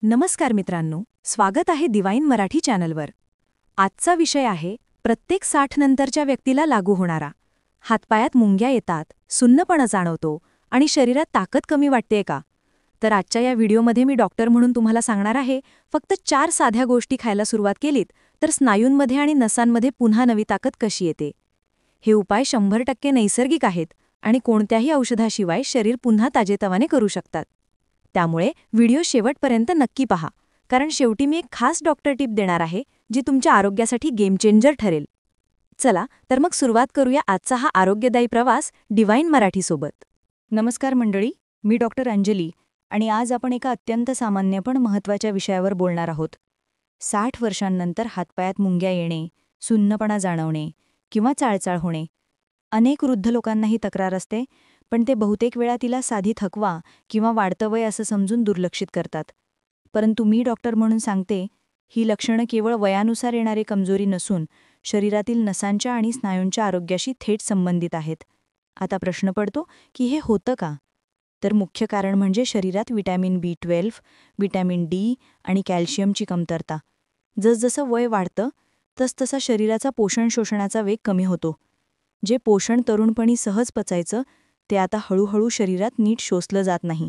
नमस्कार मित्रांनो, स्वागत आहे दिवाईन मराठी चॅनलवर. आजचा विषय आहे प्रत्येक 60 नंतरच्या व्यक्तीला लागू होणारा. हातपायात मुंग्या येतात, सुन्नपणा जाणवतो आणि शरीरात ताकद कमी वाटते का? तर आजच्या या व्हिडिओमध्ये मी डॉक्टर म्हणून तुम्हाला सांगणार आहे, फक्त 4 साध्या गोष्टी खायला सुरुवात केलीत तर स्नायूंमध्ये आणि नसांमध्ये पुन्हा नवी ताकद कशी येते. हे उपाय 100% नैसर्गिक आहेत आणि कोणत्याही औषधाशिवाय शरीर पुन्हा ताजेतवाने करू शकतात. त्यामुळे व्हिडिओ शेवटपर्यंत नक्की पहा, कारण शेवटी मी एक खास डॉक्टर टिप देणार आहे जी तुमच्या आरोग्यासाठी गेम चेंजर ठरेल. चला तर मग सुरुवात करूया आजचा हा आरोग्यदायी प्रवास डिवाईन मराठीसोबत. नमस्कार मंडळी, मी डॉक्टर अंजली आणि आज आपण एका अत्यंत सामान्य पण महत्त्वाच्या विषयावर बोलणार आहोत. 60 वर्षांनंतर हातपायात मुंग्या येणे, सुन्नपणा जाणवणे किंवा चाळचाळ होणे. अनेक वृद्ध लोकांना ही तक्रार असते, पण ते बहुतेक वेळा तिला साधी थकवा किंवा वाढतं वय असं समजून दुर्लक्षित करतात. परंतु मी डॉक्टर म्हणून सांगते, ही लक्षणं केवळ वयानुसार येणारी कमजोरी नसून शरीरातील नसांच्या आणि स्नायूंच्या आरोग्याशी थेट संबंधित आहेत. आता प्रश्न पडतो की हे होतं का? तर मुख्य कारण म्हणजे शरीरात व्हिटॅमिन B12, व्हिटॅमिन D आणि कॅल्शियमची कमतरता. जसजसं वय वाढतं तसतसा शरीराचा पोषण शोषणाचा वेग कमी होतो. जे पोषण तरुणपणी सहज पचायचं ते आता हळूहळू शरीरात नीट शोषलं जात नाही.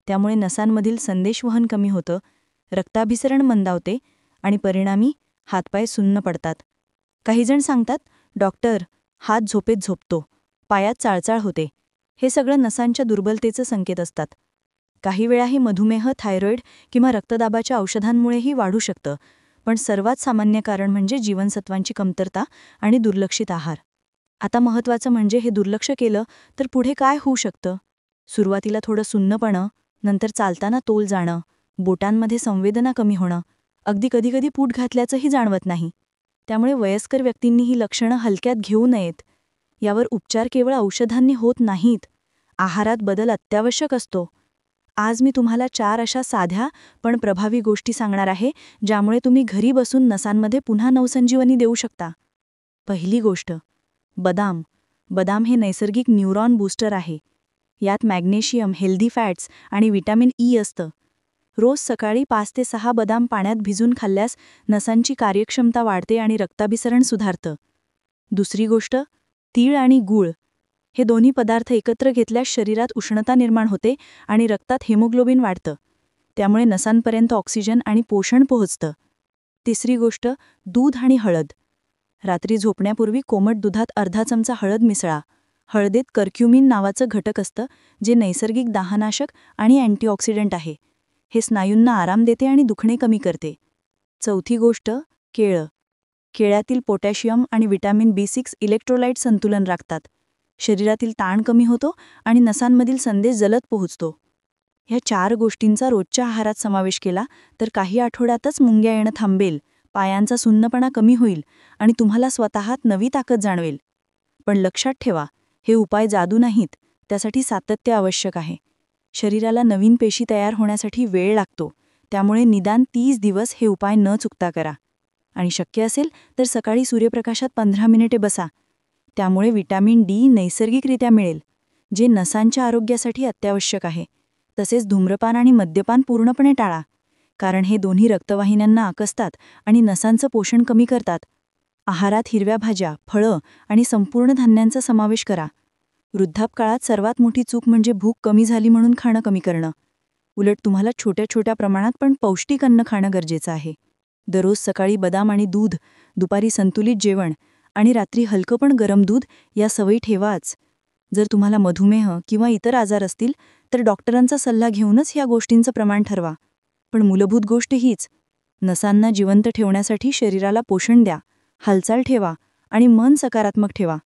त्यामुळे नसांमधील संदेशवहन कमी होतं, रक्ताभिसरण मंदावते आणि परिणामी हातपाय सुन्न पडतात. काहीजण सांगतात, डॉक्टर, हात झोपेत झोपतो, पायात चाळचाळ होते. हे सगळं नसांच्या दुर्बलतेचं संकेत असतात. काही वेळाही मधुमेह, थायरॉईड किंवा रक्तदाबाच्या औषधांमुळेही वाढू शकतं, पण सर्वात सामान्य कारण म्हणजे जीवनसत्वांची कमतरता आणि दुर्लक्षित आहार. आता महत्त्वाचं म्हणजे हे दुर्लक्ष केलं तर पुढे काय होऊ शकतं. सुरुवातीला थोडं सुन्नपणं, नंतर चालताना तोल जाणं, बोटांमध्ये संवेदना कमी होणं, अगदी कधीकधी पूट घातल्याचंही जाणवत नाही. त्यामुळे वयस्कर व्यक्तींनी ही लक्षणं हलक्यात घेऊ नयेत. यावर उपचार केवळ औषधांनी होत नाहीत, आहारात बदल अत्यावश्यक असतो. आज मी तुम्हाला 4 अशा साध्या पण प्रभावी गोष्टी सांगणार आहे, ज्यामुळे तुम्ही घरी बसून नसांमध्ये पुन्हा नवसंजीवनी देऊ शकता. पहिली गोष्ट, बदाम. बदाम हे नैसर्गिक न्यूरॉन बूस्टर आहे. यात मॅग्नेशियम, हेल्दी फॅट्स आणि व्हिटॅमिन E असतं. रोज सकाळी 5 ते 6 बदाम पाण्यात भिजून खाल्ल्यास नसांची कार्यक्षमता वाढते आणि रक्ताभिसरण सुधारतं. दुसरी गोष्ट, तीळ आणि गूळ. हे दोन्ही पदार्थ एकत्र घेतल्यास शरीरात उष्णता निर्माण होते आणि रक्तात हेमोग्लोबिन वाढतं. त्यामुळे नसांपर्यंत ऑक्सिजन आणि पोषण पोहोचतं. तिसरी गोष्ट, दूध आणि हळद. रात्री झोपण्यापूर्वी कोमट दुधात अर्धा चमचा हळद मिसळा. हळदीत कर्क्युमिन नावाचं घटक असतं, जे नैसर्गिक दाहनाशक आणि अँटीऑक्सिडंट आहे. हे स्नायूंना आराम देते आणि दुखणे कमी करते. चौथी गोष्ट, केळं. केळ्यातील पोटॅशियम आणि व्हिटॅमिन B6 इलेक्ट्रोलाइट संतुलन राखतात. शरीरातील ताण कमी होतो आणि नसांमधील संदेश जलद पोहोचतो. ह्या 4 गोष्टींचा रोजच्या आहारात समावेश केला तर काही आठवड्यातच मुंग्या येणं थांबेल, पायांचा सुन्नपणा कमी होईल आणि तुम्हाला स्वतःत नवी ताकद जाणवेल. पण लक्षात ठेवा, हे उपाय जादू नाहीत, त्यासाठी सातत्य आवश्यक आहे. शरीराला नवीन पेशी तयार होण्यासाठी वेळ लागतो, त्यामुळे निदान 30 दिवस हे उपाय न चुकता करा. आणि शक्य असेल तर सकाळी सूर्यप्रकाशात 15 मिनिटे बसा. त्यामुळे व्हिटॅमिन D नैसर्गिकरित्या मिळेल, जे नसांच्या आरोग्यासाठी अत्यावश्यक आहे. तसेच धूम्रपान आणि मद्यपान पूर्णपणे टाळा, कारण हे दोन्ही रक्तवाहिन्यांना आकसतात आणि नसांचं पोषण कमी करतात. आहारात हिरव्या भाज्या, फळं आणि संपूर्ण धान्यांचा समावेश करा. वृद्धापकाळात सर्वात मोठी चूक म्हणजे भूक कमी झाली म्हणून खाणं कमी करणं. उलट तुम्हाला छोट्या छोट्या प्रमाणात पण पौष्टिक अन्न खाणं गरजेचं आहे. दररोज सकाळी बदाम आणि दूध, दुपारी संतुलित जेवण आणि रात्री हलकं पण गरम दूध या सवयी ठेवाच. जर तुम्हाला मधुमेह किंवा इतर आजार असतील तर डॉक्टरांचा सल्ला घेऊनच ह्या गोष्टींचं प्रमाण ठरवा. पण मूलभूत गोष्ट हीच, नसांना जिवंत ठेवण्यासाठी शरीराला पोषण द्या, हालचाल ठेवा आणि मन सकारात्मक ठेवा.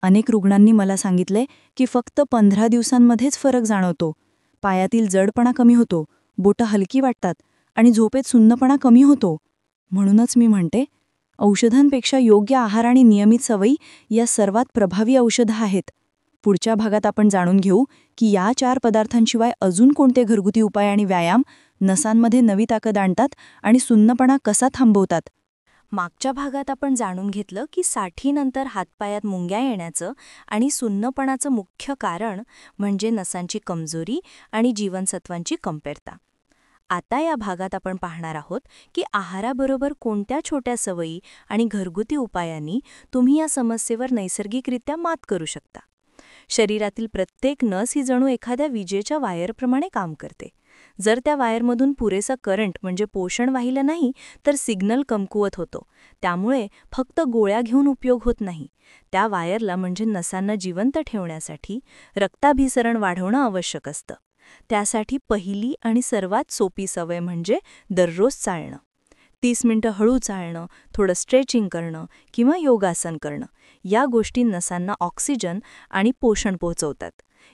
अनेक रुग्णांनी मला सांगितलंय की फक्त 15 दिवसांमध्येच फरक जाणवतो. पायातील जडपणा कमी होतो, बोटं हलकी वाटतात आणि झोपेत सुन्नपणा कमी होतो. म्हणूनच मी म्हणते, औषधांपेक्षा योग्य आहार आणि नियमित सवयी या सर्वात प्रभावी औषधं आहेत. पुढच्या भागात आपण जाणून घेऊ की या 4 पदार्थांशिवाय अजून कोणते घरगुती उपाय आणि व्यायाम नसांमध्ये नवी ताकद आणतात आणि सुन्नपणा कसा थांबवतात. मागच्या भागात आपण जाणून घेतलं की 60 नंतर हातपायात मुंग्या येण्याचं आणि सुन्नपणाचं मुख्य कारण म्हणजे नसांची कमजोरी आणि जीवनसत्वांची कमतरता. आता या भागात आपण पाहणार आहोत की आहाराबरोबर कोणत्या छोट्या सवयी आणि घरगुती उपायांनी तुम्ही या समस्येवर नैसर्गिकरित्या मात करू शकता. शरीरातील प्रत्येक नस ही जणू एखाद्या विजेच्या वायरप्रमाणे काम करते. जर त्या वायरमधून पुरेसा करंट म्हणजे पोषण वाहिलं नाही तर सिग्नल कमकुवत होतो. त्यामुळे फक्त गोळ्या घेऊन उपयोग होत नाही. त्या वायरला म्हणजे नसांना जिवंत ठेवण्यासाठी रक्ताभिसरण वाढवणं आवश्यक असतं. त्यासाठी पहिली आणि सर्वात सोपी सवय म्हणजे दररोज चालणं. 30 मिनिटं हळू चालणं, थोडं स्ट्रेचिंग करणं किंवा योगासन करणं, या गोष्टी नसांना ऑक्सिजन आणि पोषण पोहोचवतात.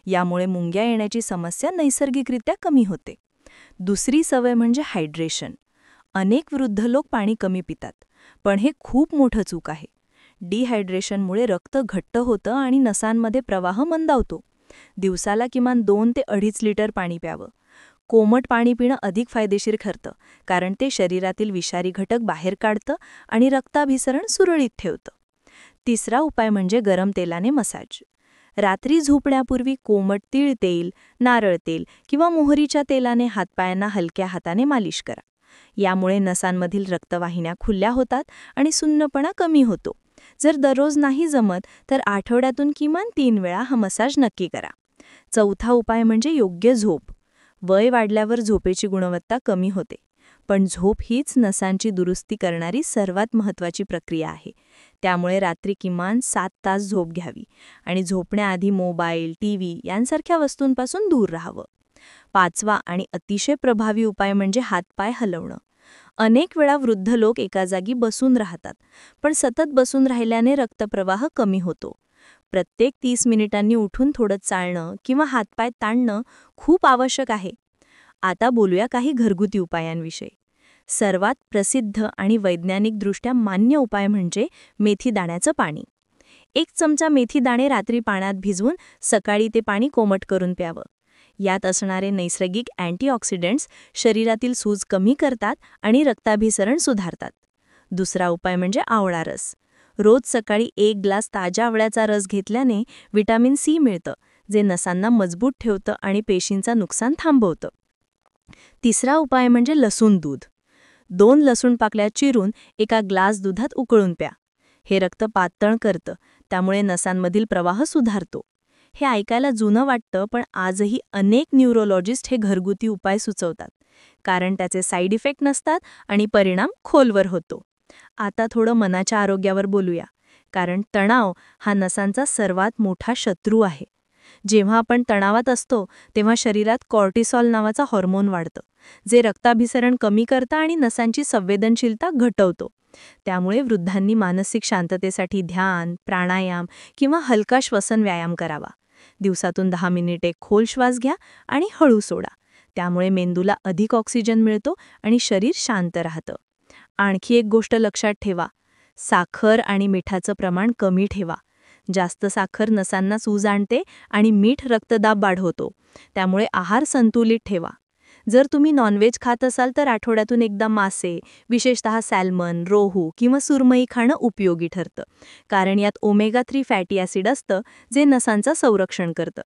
यामुळे मुंग्या येण्याची समस्या नैसर्गिकरित्या कमी होते. दुसरी सवय म्हणजे हायड्रेशन. अनेक वृद्ध लोक पाणी कमी पितात, पण हे खूप मोठं चूक आहे. डिहायड्रेशनमुळे रक्त घट्ट होतं आणि नसांमध्ये प्रवाह मंदावतो. दिवसाला किमान 2 ते 2.5 लिटर पाणी प्यावं. कोमट पाणी पिणं अधिक फायदेशीर ठरतं, कारण ते शरीरातील विषारी घटक बाहेर काढतं आणि रक्ताभिसरण सुरळीत ठेवतं. तिसरा उपाय म्हणजे गरम तेलाने मसाज. रात्री झोपण्यापूर्वी कोमट तीळ तेल, नारळ तेल किंवा मोहरीच्या तेलाने हातपायांना हलक्या हाताने मालिश करा. यामुळे नसांमधील रक्तवाहिन्या खुल्या होतात आणि सुन्नपणा कमी होतो. जर दररोज नाही जमत तर आठवड्यातून किमान 3 वेळा हा मसाज नक्की करा. चौथा उपाय म्हणजे योग्य झोप. वय वाढल्यावर झोपेची गुणवत्ता कमी होते, पण झोप हीच नसांची दुरुस्ती करणारी सर्वात महत्त्वाची प्रक्रिया आहे. त्यामुळे रात्री किमान 7 तास झोप घ्यावी आणि झोपण्याआधी मोबाईल, टीव्ही यांसारख्या वस्तूंपासून दूर राहावं. पाचवा आणि अतिशय प्रभावी उपाय म्हणजे हातपाय हलवणं. अनेक वेळा वृद्ध लोक एका जागी बसून राहतात, पण सतत बसून राहिल्याने रक्तप्रवाह कमी होतो. प्रत्येक 30 मिनिटांनी उठून थोडं चालणं किंवा हातपाय ताणणं खूप आवश्यक आहे. आता बोलूया काही घरगुती उपायांविषयी. सर्वात प्रसिद्ध आणि वैज्ञानिकदृष्ट्या मान्य उपाय म्हणजे मेथी दाण्याचं पाणी. 1 चमचा मेथी दाणे रात्री पाण्यात भिजवून सकाळी ते पाणी कोमट करून प्यावं. यात असणारे नैसर्गिक अँटीऑक्सिडंट्स शरीरातील सूज कमी करतात आणि रक्ताभिसरण सुधारतात. दुसरा उपाय म्हणजे आवळा रस. रोज सकाळी 1 ग्लास ताज्या आवळ्याचा रस घेतल्याने व्हिटॅमिन सी मिळतं, जे नसांना मजबूत ठेवतं आणि पेशींचं नुकसान थांबवतं. तिसरा उपाय म्हणजे लसूण दूध. 2 लसूण पाकळ्या चिरून एका ग्लास दुधात उकळून प्या. हे रक्त पातळ करतं, त्यामुळे नसांमधील प्रवाह सुधारतो. हे ऐकायला जुनं वाटतं, पण आजही अनेक न्यूरोलॉजिस्ट हे घरगुती उपाय सुचवतात, कारण त्याचे साईड इफेक्ट नसतात आणि परिणाम खोलवर होतो. आता थोडं मनाच्या आरोग्यावर बोलूया, कारण तणाव हा नसांचा सर्वात मोठा शत्रू आहे. जेव्हा आपण तणावात असतो तेव्हा शरीरात कॉर्टिसॉल नावाचा हार्मोन वाढतं, जे रक्ताभिसरण कमी करतं आणि नसांची संवेदनशीलता घटवतो. त्यामुळे वृद्धांनी मानसिक शांततेसाठी ध्यान, प्राणायाम किंवा हलका श्वसन व्यायाम करावा. दिवसातून 10 मिनिटे खोल श्वास घ्या आणि हळू सोडा. त्यामुळे मेंदूला अधिक ऑक्सिजन मिळतो आणि शरीर शांत राहतं. आणखी एक गोष्ट लक्षात ठेवा, साखर आणि मिठाचं प्रमाण कमी ठेवा. जास्त साखर नसांना सूज आणते आणि मीठ रक्तदाब वाढवतो. त्यामुळे आहार संतुलित ठेवा. जर तुम्ही नॉनव्हेज खात असाल तर आठवड्यातून एकदा मासे, विशेषतः सॅल्मन, रोहू किंवा सुरमई खाणं उपयोगी ठरतं, कारण यात ओमेगा 3 फॅटी ॲसिड असतं, जे नसांचं संरक्षण करतं.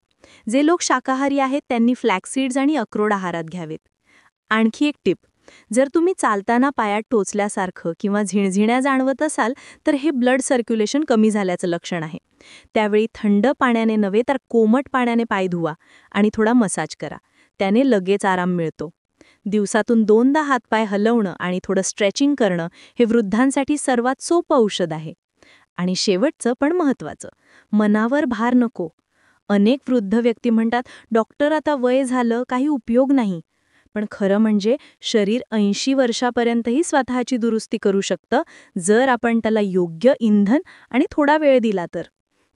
जे लोक शाकाहारी आहेत त्यांनी फ्लॅक्सीड्स आणि अक्रोड आहारात घ्यावेत. आणखी एक टिप, जर तुम्ही चालताना पायात टोचल्यासारखं किंवा झिणझिण्या जाणवत असाल तर हे ब्लड सर्क्युलेशन कमी झाल्याचं लक्षण आहे. त्यावेळी थंड पाण्याने नव्हे तर कोमट पाण्याने पाय धुवा आणि थोडा मसाज करा. त्याने लगेच आराम मिळतो. दिवसातून 2दा हातपाय हलवणं आणि थोडं स्ट्रेचिंग करणं हे वृद्धांसाठी सर्वात सोपं औषध आहे. आणि शेवटचं पण महत्त्वाचं, मनावर भार नको. अनेक वृद्ध व्यक्ती म्हणतात, डॉक्टर आता वय झालं, काही उपयोग नाही. पण खरं म्हणजे शरीर 80 वर्षापर्यंतही स्वतःची दुरुस्ती करू शकतं, जर आपण त्याला योग्य इंधन आणि थोडा वेळ दिला तर.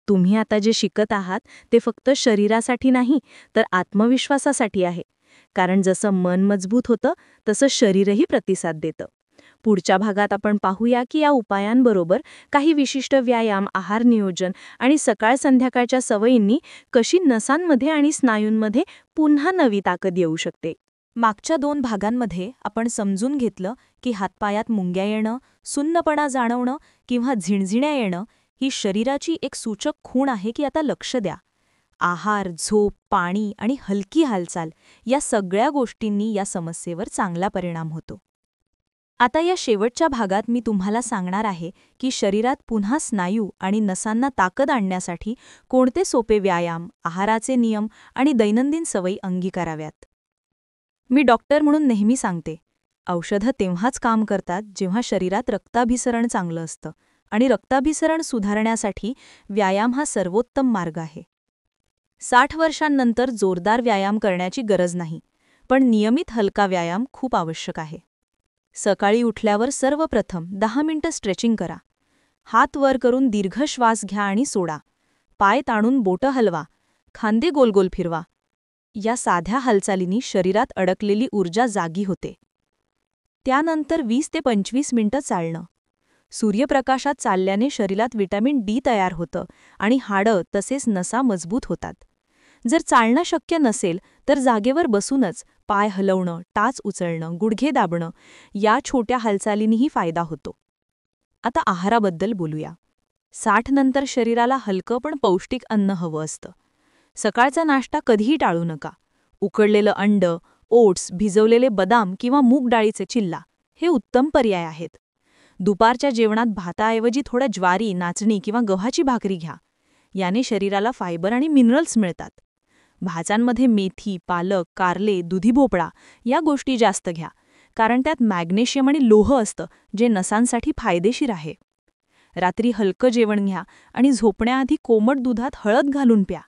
तुम्ही आता जे शिकत आहात ते फक्त शरीरासाठी नाही तर आत्मविश्वासासाठी आहे, कारण जसं मन मजबूत होतं तसं शरीरही प्रतिसाद देतं. पुढच्या भागात आपण पाहूया की या उपायांबरोबर काही विशिष्ट व्यायाम, आहार नियोजन आणि सकाळ संध्याकाळच्या सवयींनी कशी नसांमध्ये आणि स्नायूंमध्ये पुन्हा नवी ताकद येऊ शकते. मागच्या 2 भागांमध्ये आपण समजून घेतलं की हातपायात मुंग्या येणं, सुन्नपणा जाणवणं किंवा झिणझिण्या येणं ही शरीराची एक सूचक खूण आहे की आता लक्ष द्या. आहार, झोप, पाणी आणि हलकी हालचाल या सगळ्या गोष्टींनी या समस्येवर चांगला परिणाम होतो. आता या शेवटच्या भागात मी तुम्हाला सांगणार आहे की शरीरात पुन्हा स्नायू आणि नसांना ताकद आणण्यासाठी कोणते सोपे व्यायाम, आहाराचे नियम आणि दैनंदिन सवयी अंगीकाराव्यात. मी डॉक्टर म्हणून नेहमी सांगते, औषधं तेव्हाच काम करतात जेव्हा शरीरात रक्ताभिसरण चांगलं असतं आणि रक्ताभिसरण सुधारण्यासाठी व्यायाम हा सर्वोत्तम मार्ग आहे. 60 वर्षांनंतर जोरदार व्यायाम करण्याची गरज नाही, पण नियमित हलका व्यायाम खूप आवश्यक आहे. सकाळी उठल्यावर सर्वप्रथम 10 मिनिटं स्ट्रेचिंग करा. हात वर करून दीर्घ श्वास घ्या आणि सोडा. पाय ताणून बोटं हलवा, खांदे गोलगोल फिरवा. या साध्या हालचालींनी शरीरात अडकलेली ऊर्जा जागी होते. त्यानंतर 20 ते 25 मिनिटं चालणं. सूर्यप्रकाशात चालल्याने शरीरात व्हिटॅमिन डी तयार होतं आणि हाडं तसेच नसा मजबूत होतात. जर चालणं शक्य नसेल तर जागेवर बसूनच पाय हलवणं, टाच उचलणं, गुडघे दाबणं या छोट्या हालचालींनीही फायदा होतो. आता आहाराबद्दल बोलूया. 60 नंतर शरीराला हलकं पण पौष्टिक अन्न हवं असतं. सकाळचा नाश्ता कधीही टाळू नका. उकडलेलं अंड, ओट्स, भिजवलेले बदाम किंवा मूग डाळीचे चिल्ला हे उत्तम पर्याय आहेत. दुपारच्या जेवणात भाताऐवजी थोडा ज्वारी, नाचणी किंवा गव्हाची भाकरी घ्या. याने शरीराला फायबर आणि मिनरल्स मिळतात. भाज्यांमध्ये मेथी, पालक, कारले, दुधी भोपळा या गोष्टी जास्त घ्या, कारण त्यात मॅग्नेशियम आणि लोह असतं जे नसांसाठी फायदेशीर आहे. रात्री हलकं जेवण घ्या आणि झोपण्याआधी कोमट दुधात हळद घालून प्या.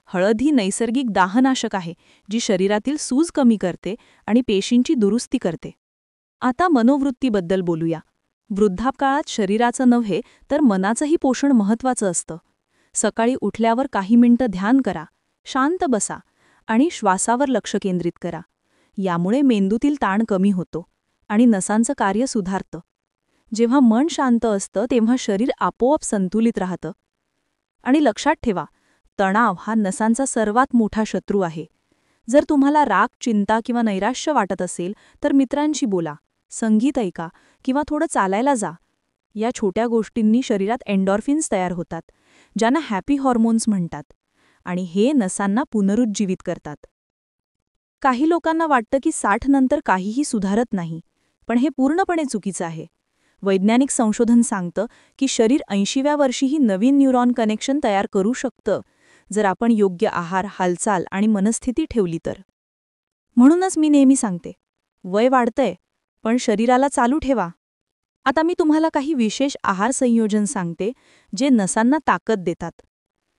हळद ही नैसर्गिक दाहनाशक आहे जी शरीरातील सूज कमी करते आणि पेशींची दुरुस्ती करते. आता मनोवृत्तीबद्दल बोलूया. वृद्धापकाळात शरीराचं नव्हे तर मनाचंही पोषण महत्त्वाचं असतं. सकाळी उठल्यावर काही मिनिटं ध्यान करा, शांत बसा आणि श्वासावर लक्ष केंद्रित करा. यामुळे मेंदूतील ताण कमी होतो आणि नसांचं कार्य सुधारतं. जेव्हा मन शांत असतं तेव्हा शरीर आपोआप संतुलित राहतं. आणि लक्षात ठेवा, तणाव हा नसांचा सर्वात मोठा शत्रू आहे. जर तुम्हाला राग, चिंता किंवा नैराश्य वाटत असेल तर मित्रांशी बोला, संगीत ऐका किंवा थोडं चालायला जा. या छोट्या गोष्टींनी शरीरात एंडॉर्फिन्स तयार होतात, ज्यांना हॅपी हॉर्मोन्स म्हणतात, आणि हे नसांना पुनरुज्जीवित करतात. काही लोकांना वाटतं की 60 नंतर काहीही सुधारत नाही, पण हे पूर्णपणे चुकीचं आहे. वैज्ञानिक संशोधन सांगतं की शरीर 80व्या वर्षीही नवीन न्यूरॉन कनेक्शन तयार करू शकतं, जर आपण योग्य आहार, हालचाल आणि मनस्थिती ठेवली तर. म्हणूनच मी नेहमी सांगते, वय वाढतंय, पण शरीराला चालू ठेवा. आता मी तुम्हाला काही विशेष आहार संयोजन सांगते जे नसांना ताकद देतात.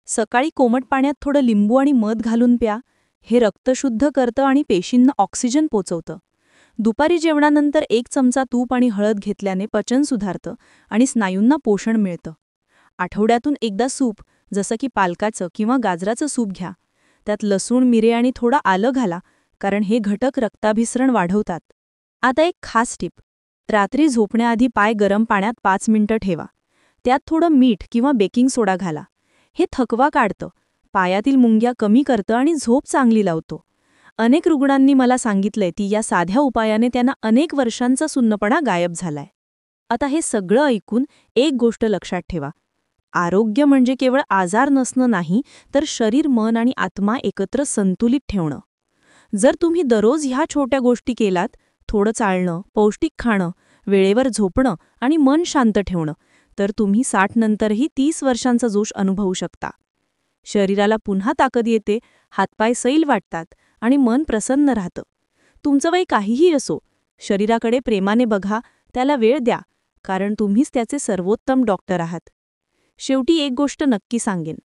सकाळी कोमट पाण्यात थोडं लिंबू आणि मध घालून प्या. हे रक्त शुद्ध करतं आणि पेशींना ऑक्सिजन पोचवतं. दुपारी जेवणानंतर 1 चमचा तूप आणि हळद घेतल्याने पचन सुधारतं आणि स्नायूंना पोषण मिळतं. आठवड्यातून एकदा सूप, जसं की पालकाचं किंवा गाजराचं सूप घ्या. त्यात लसूण, मिरे आणि थोडं आलं घाला, कारण हे घटक रक्ताभिसरण वाढवतात. आता एक खास टिप, रात्री झोपण्याआधी पाय गरम पाण्यात 5 मिनिटं ठेवा. त्यात थोडं मीठ किंवा बेकिंग सोडा घाला. हे थकवा काढतं, पायातील मुंग्या कमी करतं आणि झोप चांगली लावतो. अनेक रुग्णांनी मला सांगितलंय की या साध्या उपायाने त्यांना अनेक वर्षांचा सुन्नपणा गायब झालाय. आता हे सगळं ऐकून एक गोष्ट लक्षात ठेवा, आरोग्य म्हणजे केवळ आजार नसणं नाही, तर शरीर, मन आणि आत्मा एकत्र संतुलित ठेवणं. जर तुम्ही दररोज ह्या छोट्या गोष्टी केलात, थोडं चालणं, पौष्टिक खाणं, वेळेवर झोपणं आणि मन शांत ठेवणं, तर तुम्ही 60 नंतरही 30 वर्षांचा जोश अनुभवू शकता. शरीराला पुन्हा ताकद येते, हातपाय सैल वाटतात आणि मन प्रसन्न राहतं. तुमचं वय काहीही असो, शरीराकडे प्रेमाने बघा, त्याला वेळ द्या, कारण तुम्हीच त्याचे सर्वोत्तम डॉक्टर आहात. शेवटी एक गोष्ट नक्की सांगेन,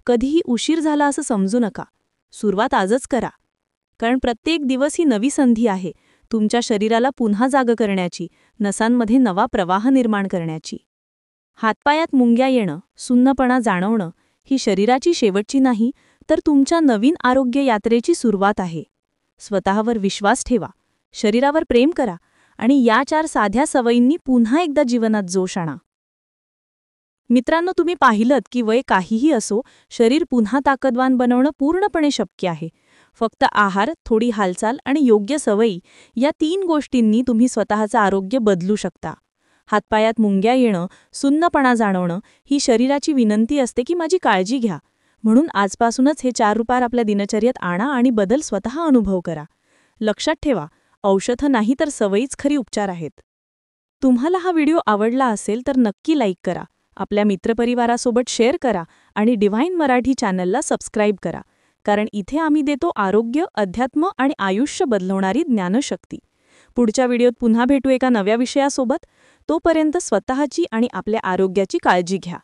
कधीही उशीर झाला असं समजू नका. सुरुवात आजच करा, कारण प्रत्येक दिवस ही नवी संधी आहे तुमच्या शरीराला पुन्हा जागं करण्याची, नसांमध्ये नवा प्रवाह निर्माण करण्याची. हातपायात मुंग्या येणं, सुन्नपणा जाणवणं ही शरीराची शेवटची नाही, तर तुमच्या नवीन आरोग्य यात्रेची सुरुवात आहे. स्वतःवर विश्वास ठेवा, शरीरावर प्रेम करा आणि या 4 साध्या सवयींनी पुन्हा एकदा जीवनात जोश आणा. मित्रांनो, तुम्ही पाहिलत की वय काहीही असो, शरीर पुन्हा ताकदवान बनवणं पूर्णपणे शक्य आहे. फक्त आहार, थोडी हालचाल आणि योग्य सवयी या 3 गोष्टींनी तुम्ही स्वतःचं आरोग्य बदलू शकता. हातपायात मुंग्या येणं, सुन्नपणा जाणवणं ही शरीराची विनंती असते की माझी काळजी घ्या. म्हणून आजपासूनच हे 4 उपाय आपल्या दिनचर्येत आणा आणि बदल स्वतः अनुभव करा. लक्षात ठेवा, औषधं नाही तर सवयीच खरी उपचार आहेत. तुम्हाला हा व्हिडिओ आवडला असेल तर नक्की लाईक करा, आपल्या मित्रपरिवारासोबत शेअर करा आणि डिव्हाइन मराठी चॅनलला सबस्क्राईब करा, कारण इथे आम्ही देतो आरोग्य, अध्यात्म आणि आयुष्य बदलवणारी ज्ञानशक्ती. पुढच्या व्हिडिओत पुन्हा भेटू एका नव्या विषयासोबत. तोपर्यंत स्वतःची आणि आपल्या आरोग्याची काळजी घ्या.